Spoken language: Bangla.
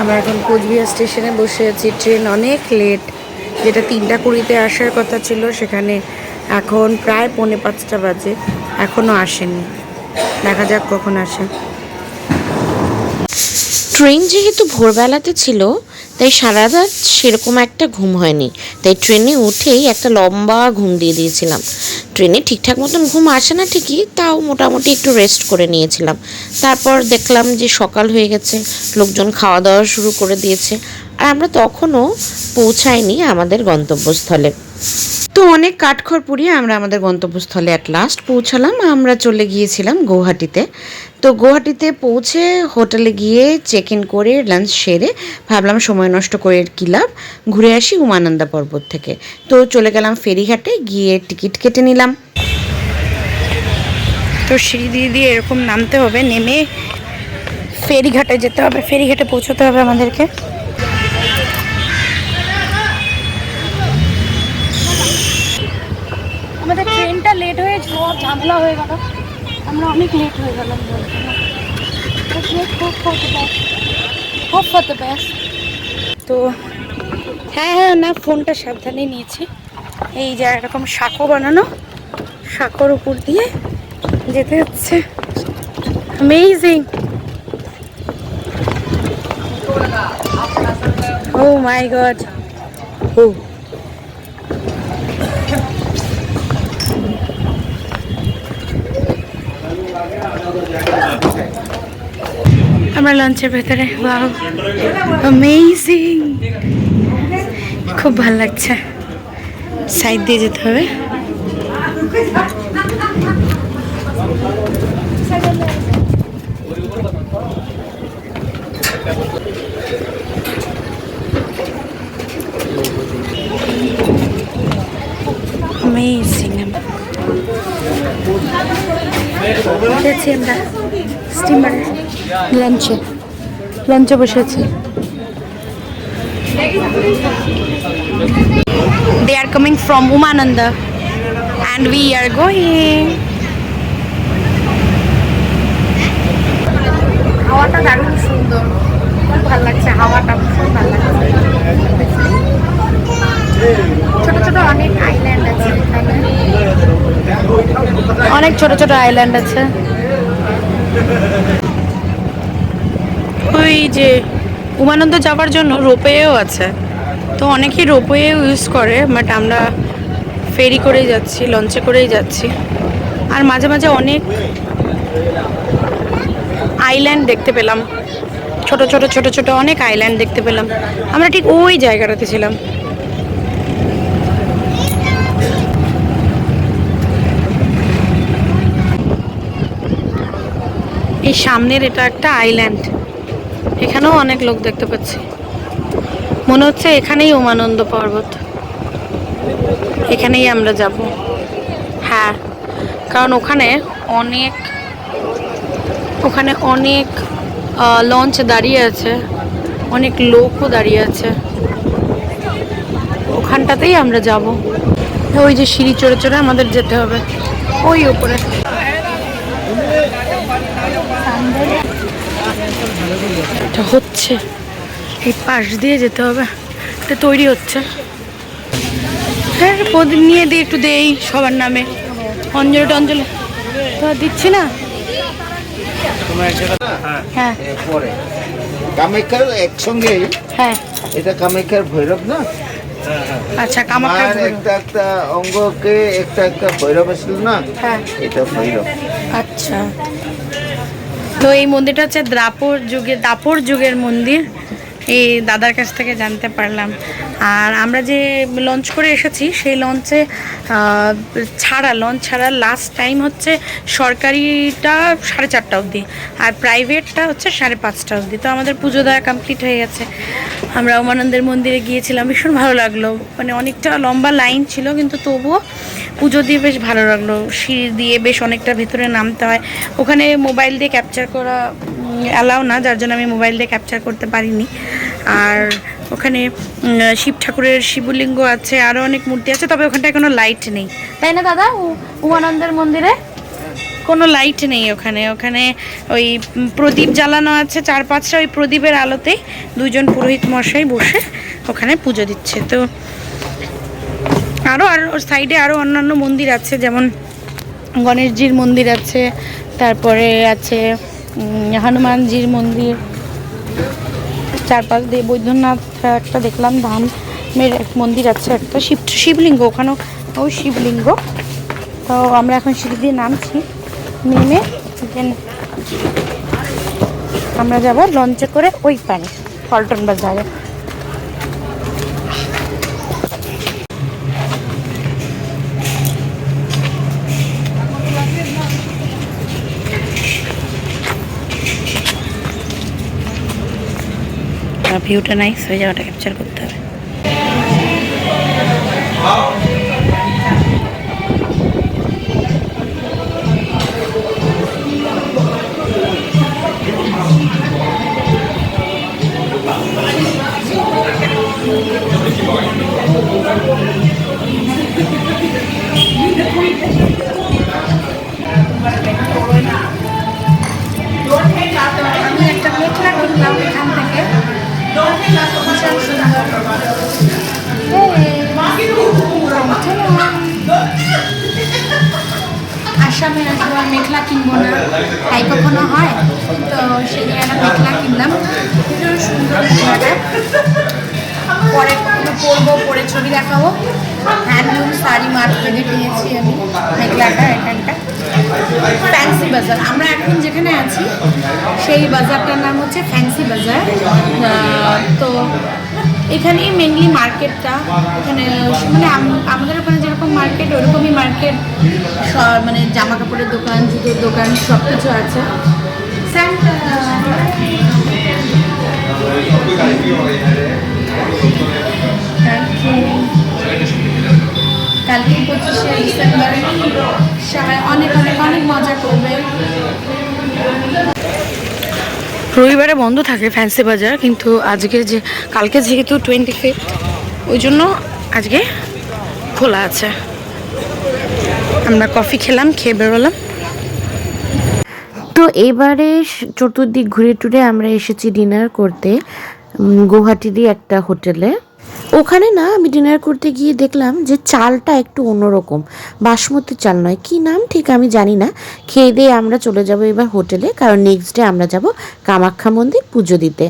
আমরা এখন কোচবিহার স্টেশনে বসে আছি। ট্রেন অনেক লেট, যেটা 3:20-তে আসার কথা ছিল সেখানে এখন প্রায় 4:45 বাজে, এখনও আসেনি। দেখা যাক কখন আসে। ট্রেন যেহেতু ভোরবেলাতে ছিল তাই সারা রাত সেরকম একটা ঘুম হয়নি, তাই ট্রেনে উঠেই একটা লম্বা ঘুম দিয়ে দিয়েছিলাম। ট্রেনে ঠিকঠাক মতন ঘুম আসে না ঠিকই, তাও মোটামুটি একটু রেস্ট করে নিয়েছিলাম। তারপর দেখলাম যে সকাল হয়ে গেছে, লোকজন খাওয়া দাওয়া শুরু করে দিয়েছে, আর আমরা তখনও পৌঁছাইনি আমাদের গন্তব্যস্থলে। তো অনেক কাঠখড় পুড়িয়ে আমরা আমাদের গন্তব্যস্থলে অ্যাট লাস্ট পৌঁছালাম। আমরা চলে গিয়েছিলাম গৌহাটিতে। তো গৌহাটিতে পৌঁছে হোটেলে গিয়ে চেক ইন করে লাঞ্চ সেরে ভাবলাম সময় নষ্ট করে কী লাভ, ঘুরে আসি উমানন্দা পর্বত থেকে। তো চলে গেলাম ফেরিঘাটে, গিয়ে টিকিট কেটে নিলাম। তো সিঁড়ি দিয়ে দিয়ে এরকম নামতে হবে, নেমে ফেরিঘাটে যেতে হবে, ফেরিঘাটে পৌঁছতে হবে আমাদেরকে। আমাদের ট্রেনটা লেট হয়ে ঝামেলা হয়ে গেল, আমরা অনেক লেট হয়ে গেলাম। তো হ্যাঁ না, ফোনটা সাবধানে নিয়েছি। এই যে এরকম সাঁকো বানানো, সাঁকোর উপর দিয়ে যেতে হচ্ছে। অ্যামেজিং। ও মাই গড। ও আমরা লঞ্চের ভেতরে। ওয়াও, অ্যামেজিং, খুব ভালো লাগছে। সাইড দিয়ে যেতে হবে। অ্যামেজিং। বসেছি আমরা স্টিমারে, লঞ্চে বসেছি। They are coming from Umananda and we are going. হাওয়াটা দারুণ সুন্দর, খুব ভালো লাগছে, হাওয়াটা ভীষণ ভালো লাগছে। ছোট ছোট অনেক আইল্যান্ড আছে এখানে, অনেক ছোট ছোট আইল্যান্ড আছে। ওই যে উমানন্দ যাওয়ার জন্য রোপওয়েও আছে, তো অনেকেই রোপওয়ে ইউজ করে, বাট আমরা ফেরি করেই যাচ্ছি, লঞ্চে করেই যাচ্ছি। আর মাঝে মাঝে অনেক আইল্যান্ড দেখতে পেলাম, ছোট ছোট ছোট ছোট অনেক আইল্যান্ড দেখতে পেলাম। আমরা ঠিক ওই জায়গাটাতে ছিলাম। এই সামনের এটা একটা আইল্যান্ড, এখানেও অনেক লোক দেখতে পাচ্ছি। মনে হচ্ছে এখানেই উমানন্দ পর্বত, এখানেই আমরা যাব। হ্যাঁ, কারণ ওখানে অনেক লঞ্চ দাঁড়িয়ে আছে, অনেক লোকও দাঁড়িয়ে আছে, ওখানটাতেই আমরা যাব। ওই যে সিঁড়ি চড়ে চড়ে আমাদের যেতে হবে ওই উপরে। এটা হচ্ছে, এই পাশ দিয়ে যেতে হবে, এটা তৈরি হচ্ছে। হ্যাঁ, প্রদীপ নিয়ে দিয়ে একটু দেই সবার নামে, অঞ্জলি টঞ্জলি তো দিচ্ছি না। হ্যাঁ কামাখ্যার একসঙ্গে। হ্যাঁ, এটা কামাখ্যার ভৈরব না? আচ্ছা, কামাখ্যা একটা একটা অঙ্গকে একটা একটা ভৈরব আসল না? হ্যাঁ, এটা ভৈরব। আচ্ছা। তো এই মন্দিরটা হচ্ছে দাপর যুগের মন্দির, এই দাদার কাছ থেকে জানতে পারলাম। আর আমরা যে লঞ্চ করে এসেছি সেই লঞ্চে লঞ্চ ছাড়া লাস্ট টাইম হচ্ছে সরকারিটা 4:30 অবধি, আর প্রাইভেটটা হচ্ছে 5:30 অবধি। তো আমাদের পুজো দেওয়া কমপ্লিট হয়ে গেছে। আমরা উমানন্দের মন্দিরে গিয়েছিলাম, ভীষণ ভালো লাগলো। মানে অনেকটা লম্বা লাইন ছিল, কিন্তু তবুও পুজো দিয়ে বেশ ভালো লাগলো। সিঁড়ি দিয়ে বেশ অনেকটা ভেতরে নামতে হয়, ওখানে মোবাইল দিয়ে ক্যাপচার করা অ্যালাউ না, যার জন্য আমি মোবাইল দিয়ে ক্যাপচার করতে পারিনি। আর ওখানে শিব ঠাকুরের শিবলিঙ্গ আছে, আরও অনেক মূর্তি আছে, তবে ওখানটায় কোনো লাইট নেই, তাই না দাদা? উমানন্দের মন্দিরে কোনো লাইট নেই ওখানে। ওখানে ওই প্রদীপ জ্বালানো আছে 4-5টা, ওই প্রদীপের আলোতে 2জন পুরোহিত মশাই বসে ওখানে পুজো দিচ্ছে। তো আরও ওর সাইডে আরও অন্যান্য মন্দির আছে, যেমন গণেশজির মন্দির আছে, তারপরে আছে হনুমানজির মন্দির, চারপাশ দিয়ে বৈদ্যনাথ একটা দেখলাম, ধামের এক মন্দির আছে একটা, শিবলিঙ্গ ওখানেও, ওই শিবলিঙ্গ। তো আমরা এখন সিঁড়ি দিয়ে নামছি, নেমে আমরা যাব লঞ্চে করে ওই পারে পল্টন বাজারে। ভিউটা নাইস, ওই জায়গাটা ক্যাপচার করতে হবে। আমি একটা মেখলা কিনলাম এখান থেকে, আসামে আসবো আর মেখলা কিনবো না, তাই কখনো হয়? তো সেই জায়গাটা মেখলা কিনলাম, ভীষণ সুন্দর মেখলাটা। পরে কখনো পরবো, পরে ছবি দেখাবো। হ্যান্ডলুম শাড়ি মার্কেটে পেয়েছি আমি মেখলাটা এখানটা। ফ্যান্সি বাজার, আমরা এখন যেখানে আছি সেই বাজারটার নাম হচ্ছে ফ্যান্সি বাজার। তো এখানেই মেনলি মার্কেটটা, এখানে মানে আমাদের ওখানে যেরকম মার্কেট ওরকমই মার্কেট, মানে জামা কাপড়ের দোকান, জুতোর দোকান, সব কিছু আছে। কালকে 25শে ডিসেম্বর, সবাই অনেক অনেক অনেক মজা করবে। রবিবারে বন্ধ থাকে ফ্যান্সি বাজার, কিন্তু আজকে কালকে যেহেতু 25, ওই জন্য আজকে খোলা আছে। আমরা কফি খেলাম, খেয়ে বেরোলাম। তো এবারে চতুর্দিক ঘুরে টুরে আমরা এসেছি ডিনার করতে গুয়াহাটিরই একটা হোটেলে। ওখানে না আমি ডিনার করতে গিয়ে দেখলাম যে চালটা একটু অন্যরকম, বাসমতি চাল নয়, কি নাম ঠিক আমি জানি না। খেয়ে দিয়ে আমরা চলে যাব এবার হোটেলে, কারণ নেক্সট ডে আমরা যাব কামাখ্যা মন্দির পুজো দিতে।